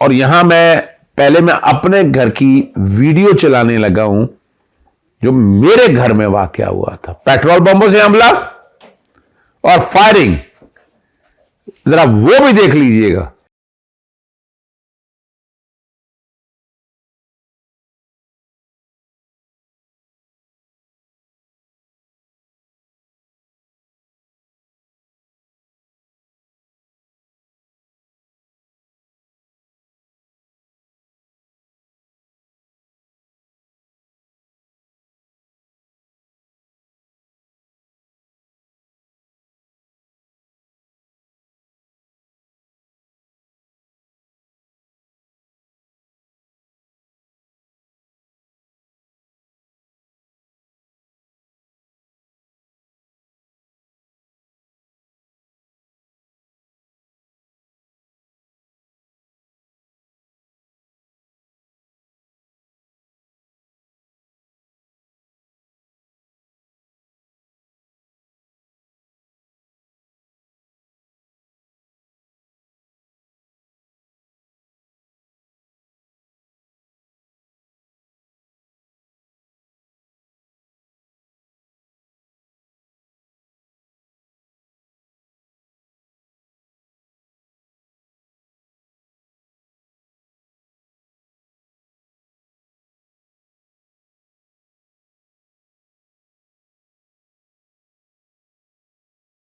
اور یہاں پہلے میں اپنے گھر کی ویڈیو چلانے لگا ہوں جو میرے گھر میں واقع ہوا تھا. پیٹرول بمبوں سے حملہ اور فائرنگ, ذرا وہ بھی دیکھ لیجئے گا.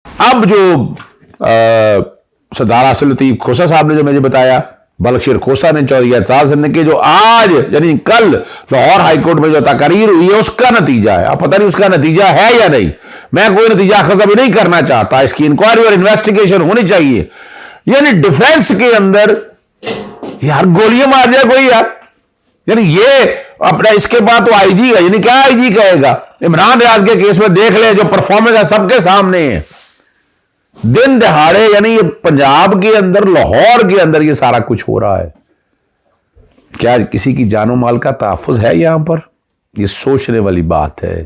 اب جو سردار آصف لطیف کھوسہ صاحب نے جو مجھے بتایا, بلخ شیر کھوسہ نے, چودھری اعجاز نے, کہ جو آج یعنی کل لاہور ہائی کورٹ میں جو تقریر ہوئی ہے اس کا نتیجہ ہے. اب پتہ نہیں اس کا نتیجہ ہے یا نہیں, میں کوئی نتیجہ اخذ ابھی نہیں کرنا چاہتا. اس کی انکوائری اور انویسٹیگیشن ہونی چاہیے. یعنی ڈیفینس کے اندر یار گولیاں مار جائے کوئی یار, یعنی یہ اپنا اس کے بعد تو آئی جی کا, یعنی کیا آئی جی کہے گا. عمران ریاض کے کیس میں دیکھ لیں جو پرفارمنس ہے سب کے سامنے ہے. دن دہاڑے یعنی یہ پنجاب کے اندر, لاہور کے اندر یہ سارا کچھ ہو رہا ہے. کیا کسی کی جان و مال کا تحفظ ہے یہاں پر؟ یہ سوچنے والی بات ہے,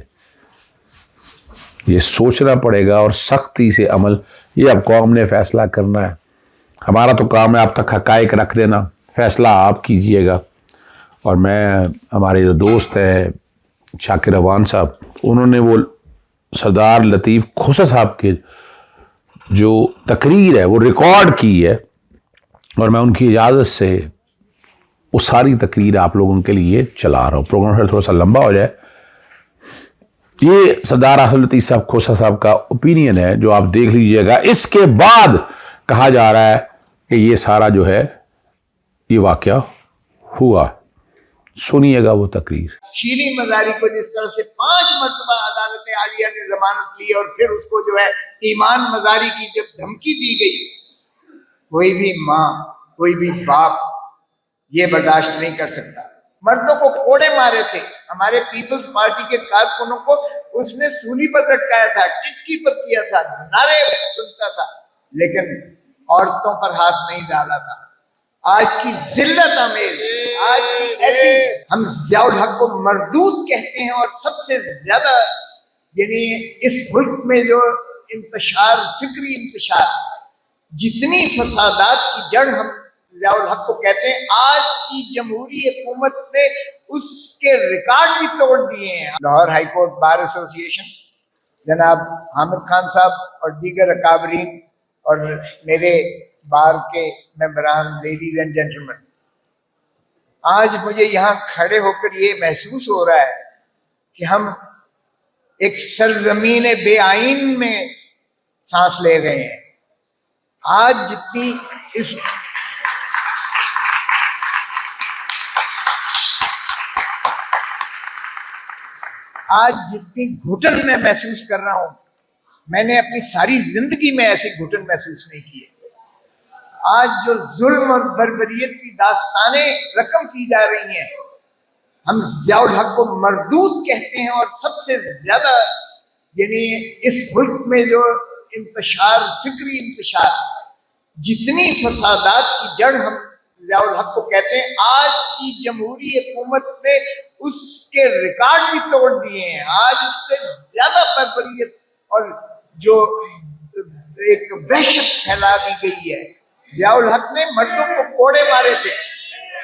یہ سوچنا پڑے گا اور سختی سے عمل. یہ اب قوم نے فیصلہ کرنا ہے. ہمارا تو کام ہے آپ تک حقائق رکھ دینا, فیصلہ آپ کیجئے گا. اور میں, ہمارے جو دوست ہیں شاکر روان صاحب, انہوں نے وہ سردار لطیف کھوسہ صاحب کے جو تقریر ہے وہ ریکارڈ کی ہے, اور میں ان کی اجازت سے وہ ساری تقریر آپ لوگوں کے لیے چلا رہا ہوں. پروگرام تھوڑا سا لمبا ہو جائے. یہ سردار آصف لطیف صاحب کھوسہ صاحب کا اوپینین ہے جو آپ دیکھ لیجئے گا. اس کے بعد کہا جا رہا ہے کہ یہ سارا جو ہے یہ واقعہ ہوا. سنیے گا وہ تقریر. شیریں مزاری کو جس طرح سے 5 مرتبہ عدالت عالیہ نے ضمانت لی اور پھر اس کو جو ہے ایمان مزاری کی جب دھمکی دی گئی, کوئی بھی ماں, کوئی بھی باپ یہ برداشت نہیں کر سکتا. مردوں کو کوڑے مارے تھے, ہمارے پیپلز پارٹی کے کارکنوں کو اس نے سولی پر لٹکایا تھا, ٹٹکی پر کیا تھا, نعرے سنتا تھا, لیکن عورتوں پر ہاتھ نہیں ڈالا تھا. آج کی ذلت آمیز, آج کی ایسی, ہم ضیاء الحق کو مردود کہتے ہیں, اور سب سے زیادہ یعنی اس ملک میں جو انتشار, فکری انتشار, جتنی فسادات کی جڑ ہم ضیاء الحق کو کہتے ہیں, آج کی جمہوری حکومت نے اس کے ریکارڈ بھی توڑ دیے ہیں. لاہور ہائی کورٹ بار ایسوسی ایشن, جناب حامد خان صاحب اور دیگر اکابرین اور میرے بار کے ممبران, لیڈیز اینڈ جینٹلمین, آج مجھے یہاں کھڑے ہو کر یہ محسوس ہو رہا ہے کہ ہم ایک سرزمین بے آئین میں سانس لے گئے ہیں. آج جتنی اس آج جتنی گھٹن میں محسوس کر رہا ہوں, میں نے اپنی ساری زندگی میں ایسی گھٹن محسوس نہیں کی ہے. آج جو ظلم اور بربریت کی داستانیں رقم کی جا رہی ہیں, ہم ضیاء الحق کو مردود کہتے ہیں, اور سب سے زیادہ یعنی اس ملک میں جو انتشار, فکری انتشار, جتنی فسادات کی جڑ ہم ضیاء الحق کو کہتے ہیں, آج کی جمہوری حکومت نے اس کے ریکارڈ بھی توڑ دیے ہیں. آج اس سے زیادہ بربریت اور جو ایک وحشت پھیلا دی گئی ہے. ضیاء الحق نے مردوں کو کوڑے مارے تھے,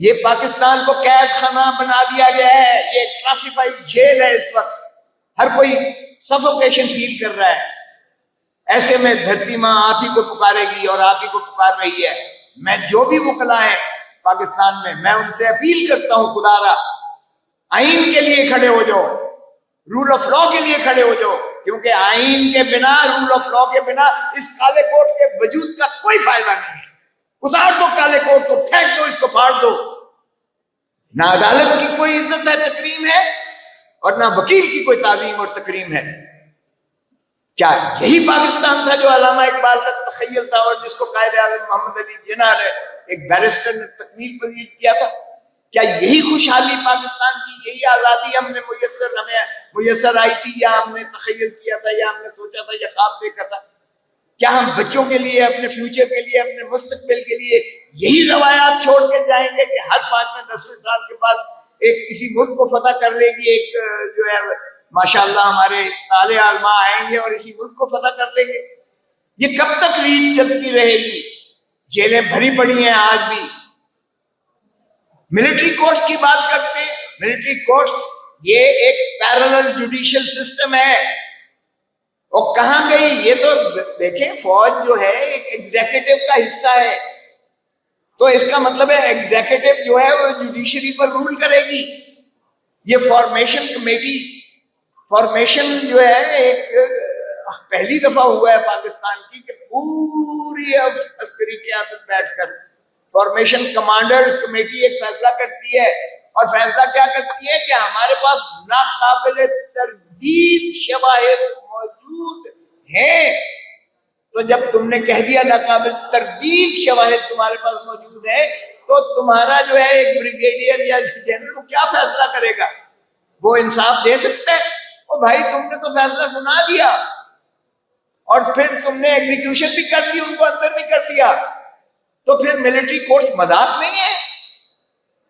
یہ پاکستان کو قید خانہ بنا دیا گیا ہے, یہ کلاسیفائڈ جیل ہے. اس وقت ہر کوئی سفوکیشن فیل کر رہا ہے. ایسے میں دھرتی ماں آپ ہی کو پکارے گی اور آپ ہی کو پکار رہی ہے. میں جو بھی وکلا ہیں پاکستان میں ان سے اپیل کرتا ہوں, خدا را آئین کے لیے کھڑے ہو جاؤ, رول آف لا کے لیے کھڑے ہو جاؤ, کیونکہ آئین کے بنا, رول آف لا کے بنا اس کالے کوٹ کے وجود کا کوئی فائدہ نہیں ہے. اتار دو کالے کوٹ کو, پھینک دو, اس کو پھاڑ دو. نہ عدالت کی کوئی عزت ہے, تکریم ہے, اور نہ وکیل کی کوئی تعظیم اور تکریم ہے. کیا یہی پاکستان تھا جو علامہ اقبال کا تخیل تھا اور جس کو قائد اعظم محمد علی جناح نے, ایک بیرسٹر نے تکمیل پذیر کیا تھا؟ کیا یہی خوشحالی پاکستان کی, یہی آزادی ہمیں میسر آئی تھی, یا ہم نے تخیل کیا تھا, یا ہم نے سوچا تھا, یا خواب دیکھا تھا؟ کیا ہم بچوں کے لیے, اپنے فیوچر کے لیے, اپنے مستقبل کے لیے یہی روایات چھوڑ کے جائیں گے کہ ہر 5ویں 10ویں سال کے بعد ایک کسی ملک کو فتح کر لے گی ایک جو ہے ماشاءاللہ ہمارے تالے آزما آئیں گے اور اسی ملک کو فتح کر لیں گے؟ یہ کب تک ریت چلتی رہے گی؟ جیلیں بھری پڑی ہیں آج بھی. ملٹری کورٹس کی بات کرتے ہیں. ملٹری کورٹس یہ ایک پیرلل جوڈیشل سسٹم ہے. اور کہاں گئی یہ؟ تو دیکھیں, فوج جو ہے ایک ایگزیکٹو کا حصہ ہے, تو اس کا مطلب ہے ایگزیکٹو جو ہے وہ جوڈیشری پر رول کرے گی. یہ فارمیشن کمیٹی, فارمیشن جو ہے ایک پہلی دفعہ ہوا ہے پاکستان کی کہ پوری عسکری قیادت بیٹھ کر فارمیشن کمانڈرز کمیٹی ایک فیصلہ کرتی ہے. اور فیصلہ کیا کرتی ہے کہ ہمارے پاس ناقابل تردید شواہد موجود ہیں. تو جب تم نے کہہ دیا ناقابل تردید شواہد تمہارے پاس موجود ہے, تو تمہارا جو ہے ایک بریگیڈیئر یا جنرل کو کیا فیصلہ کرے گا؟ وہ انصاف دے سکتا ہے؟ او بھائی, تم نے تو فیصلہ سنا دیا اور پھر تم نے ایگزیکیوشن بھی کر دی, ان کو اندر بھی کر دیا. تو پھر ملٹری کورٹس مذاق نہیں ہے.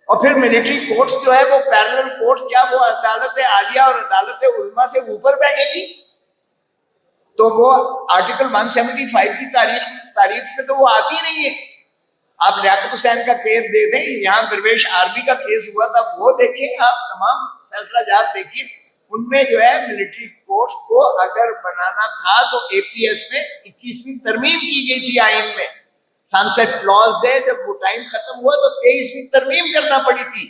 اور پھر ملٹری کورٹس جو ہے وہ پیرلل کورٹس, کیا وہ عدالت عالیہ اور عدالت عظمیٰ سے اوپر بیٹھے گی؟ تو وہ آرٹیکل 175 کی تعریف میں تو وہ آتی نہیں ہے. آپ لیاقت حسین کا کیس دیکھیں, یہاں درویش عربی کا کیس ہوا تھا, وہ دیکھیں, آپ تمام فیصلہ جات دیکھیے. ان میں جو ہے ملٹری کورٹس کو اگر بنانا تھا تو اے پی ایس میں 21ویں ترمیم کی گئی تھی آئین میں. سنسیٹ کلوز دے, جب وہ ٹائم ختم ہوا تو 23ویں ترمیم کرنا پڑی تھی.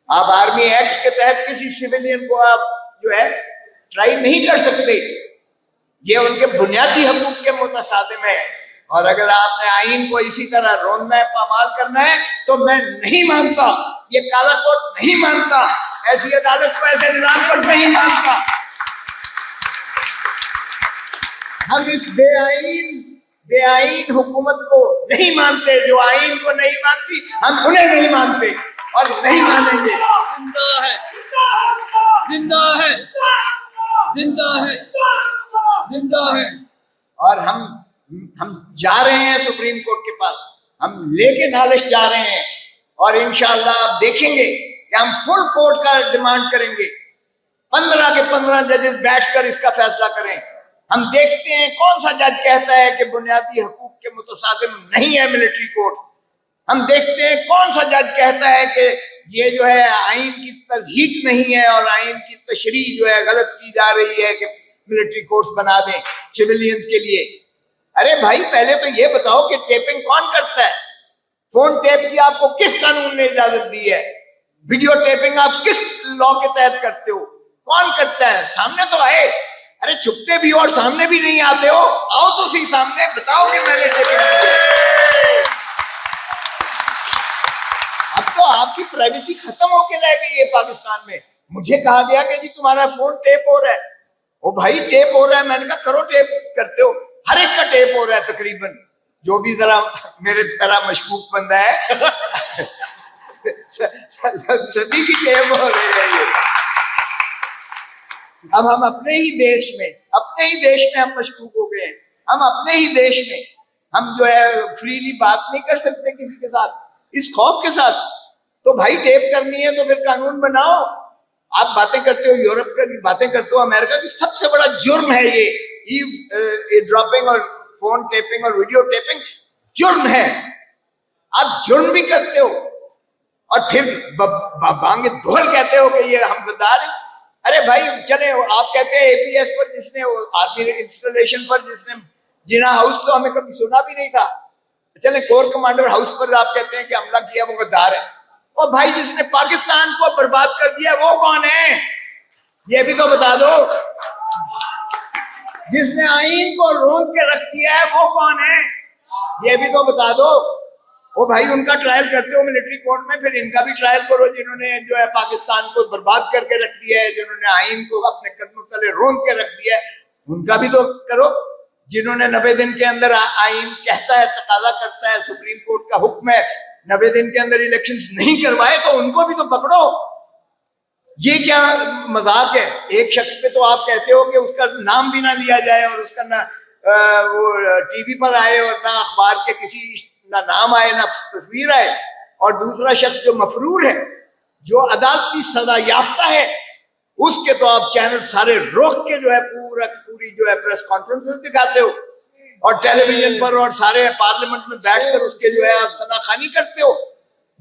آپ آرمی ایکٹ کے تحت کسی سویلین کو آپ جو ہے ٹرائی نہیں کر سکتے. یہ ان کے بنیادی حقوق کے متصادم ہے. اور اگر آپ نے آئین کو اسی طرح روندنا ہے, پامال کرنا ہے, تو میں نہیں مانتا, یہ کالا کوٹ نہیں مانتا, ایسی عدالت کو, ایسے نظام پر نہیں مانتا. ہم اس بے آئین حکومت کو نہیں مانتے. جو آئین کو نہیں مانتی, ہم انہیں نہیں مانتے اور نہیں مانیں گے. زندہ ہے, زندہ ہے, زندہ ہے, زندہ ہے. اور ہم جا رہے ہیں سپریم کورٹ کے پاس, ہم لے کے نالش جا رہے ہیں, اور انشاءاللہ آپ دیکھیں گے کہ ہم فل کورٹ کا ڈیمانڈ کریں گے. 15 کے 15 ججز بیٹھ کر اس کا فیصلہ کریں. ہم دیکھتے ہیں کون سا جج کہتا ہے کہ بنیادی حقوق کے متصادم نہیں ہے ملٹری کورٹ. ہم دیکھتے ہیں کون سا جج کہتا ہے کہ یہ جو ہے آئین کی تضحیق نہیں ہے اور آئین کی تشریح جو ہے غلط کی جا رہی ہے کہ ملٹری کورٹس بنا دیں سویلینز کے لیے. ارے بھائی, پہلے تو یہ بتاؤ کہ ٹیپنگ کون کرتا ہے؟ فون ٹیپ کی آپ کو کس قانون نے اجازت دی ہے؟ ویڈیو ٹیپنگ آپ کس لا کے تحت کرتے ہو؟ کون کرتا ہے؟ سامنے تو آئے. ارے چھپتے بھی ہو اور سامنے بھی نہیں آتے ہو, آؤ تو صحیح سامنے, بتاؤ کہ میں نے ٹیپنگ کی. اب تو آپ کی پرائیویسی ختم ہو کے رہ گئی ہے پاکستان میں. مجھے کہا گیا کہ جی تمہارا فون ٹیپ ہو رہا ہے. او بھائی, ٹیپ ہو رہا ہے, میں نے کہا کرو, ٹیپ کرتے ہو, ہر ایک کا ٹیپ ہو رہا ہے تقریباً. جو بھی ذرا میرے طرح مشکوک بندہ ہے سبھی کی ٹیپ ہو رہی ہے یہ. اب ہم اپنے ہی دیش میں ہم مشکوک ہو گئے ہیں. ہم اپنے ہی دیش میں ہم جو ہے فریلی بات نہیں کر سکتے کسی کے ساتھ, اس خوف کے ساتھ. تو بھائی ٹیپ کرنی ہے تو پھر قانون بناؤ. آپ باتیں کرتے ہو یورپ کی, باتیں کرتے ہو امریکہ کی. سب سے بڑا جرم ہے یہ ڈراپنگ اور فون ٹیپنگ اور ویڈیو ٹیپنگ جرم ہے. آپ جرم بھی کرتے ہو. اور پھر بانگ دھول کہتے ہو کہ یہ ہم غدار ہیں. ارے بھائی چلے, آپ کہتے ہیں اے پی ایس پر جس نے آرمی انسٹالیشن پر جس نے جنا ہاؤس تو ہمیں کبھی سنا بھی نہیں تھا. چلے کور کمانڈر ہاؤس پر آپ کہتے ہیں کہ حملہ کیا وہ غدار ہے. اور بھائی جس نے پاکستان کو برباد کر دیا وہ کون ہے یہ بھی تو بتا دو. جس نے آئین کو روند کے رکھ دیا ہے وہ کون ہے یہ بھی تو بتا دو. وہ بھائی ان کا ٹرائل کرتے ہو ملٹری کورٹ میں, پھر ان کا بھی ٹرائل کرو جنہوں نے جو ہے پاکستان کو برباد کر کے رکھ دیا ہے, جنہوں نے آئین کو اپنے قدموں تلے روند کے رکھ دیا ہے, ان کا بھی تو کرو. جنہوں نے 90 دن کے اندر آئین کہتا ہے, تقاضا کرتا ہے, سپریم کورٹ کا حکم ہے 90 دن کے اندر الیکشن نہیں کروائے, تو ان کو بھی تو پکڑو. یہ کیا مذاق ہے؟ ایک شخص پہ تو آپ کہتے ہو کہ اس کا نام بھی نہ لیا جائے اور اس کا نہ وہ ٹی وی پر آئے اور نہ اخبار کے کسی نہ نام آئے نہ تصویر آئے, اور دوسرا شخص جو مفرور ہے, جو عدالتی سزا یافتہ ہے, اس کے تو آپ چینل سارے روک کے جو ہے پوری جو ہے پریس کانفرنس دکھاتے ہو, اور ٹیلی ویژن پر اور سارے پارلیمنٹ میں بیٹھ کر اس کے جو ہے آپ سزا خوانی کرتے ہو,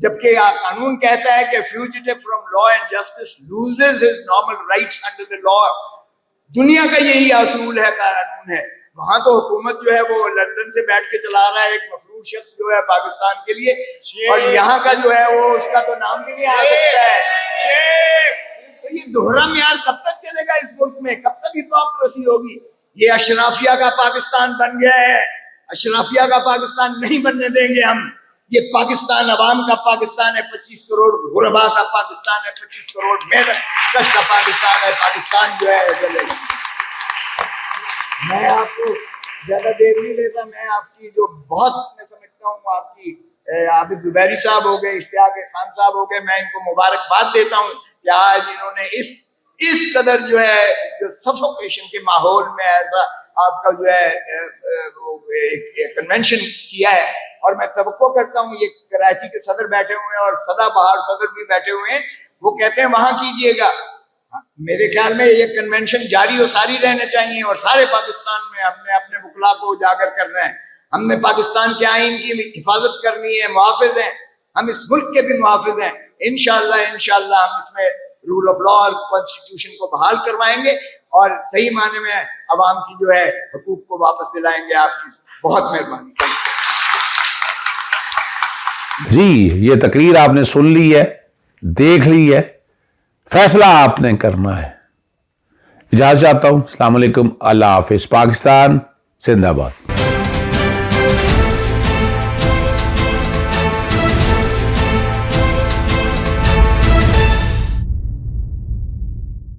جبکہ قانون کہتا ہے کہ fugitive from law and justice loses his normal rights under the law. دنیا کا یہی اصول ہے, قانون ہے. وہاں تو حکومت جو ہے وہ لندن سے بیٹھ کے چلا رہا ہے ایک مفرور شخص جو ہے پاکستان کے لیے, اور یہاں کا جو ہے وہ اس کا تو نام بھی نہیں آ سکتا ہے. تو یہ دوہرا معیار کب تک چلے گا اس ملک میں؟ کب تک ہپوکریسی ہوگی؟ یہ اشرافیہ کا پاکستان بن گیا ہے. اشرافیہ کا پاکستان نہیں بننے دیں گے ہم. یہ پاکستان عوام کا پاکستان ہے, 25 کروڑ غربا کا پاکستان ہے, 25 کروڑ محنت کش کا پاکستان ہے. پاکستان جو ہے چلے گا. میں آپ کو زیادہ دیر نہیں لیتا. میں آپ کی جو بہت میں سمجھتا ہوں آپ کی عابد زبیری صاحب ہو گئے, اشتیاق خان صاحب ہو گئے, میں ان کو مبارکباد دیتا ہوں کہ آج انہوں نے اس قدر جو ہے جو سفوکیشن کے ماحول میں ایسا آپ کا جو ہے ایک کنونشن کیا ہے. اور میں توقع کرتا ہوں یہ کراچی کے صدر بیٹھے ہوئے ہیں اور سدا بہار صدر بھی بیٹھے ہوئے ہیں, وہ کہتے ہیں وہاں کیجئے گا. میرے خیال میں یہ کنونشن جاری و ساری رہنے چاہیے, اور سارے پاکستان میں ہم نے اپنے وکلا کو اجاگر کرنا ہے. ہم نے پاکستان کے آئین کی حفاظت کرنی ہے, محافظ ہیں ہم, اس ملک کے بھی محافظ ہیں. انشاءاللہ ہم اس میں رول آف لا اور کانسٹیٹیوشن کو بحال کروائیں گے, اور صحیح معنی میں عوام کی جو ہے حقوق کو واپس دلائیں گے. آپ کی بہت مہربانی. جی یہ تقریر آپ نے سن لی ہے, دیکھ لی ہے, فیصلہ آپ نے کرنا ہے. اجازت چاہتا ہوں. السلام علیکم, اللہ حافظ. پاکستان زندہ باد.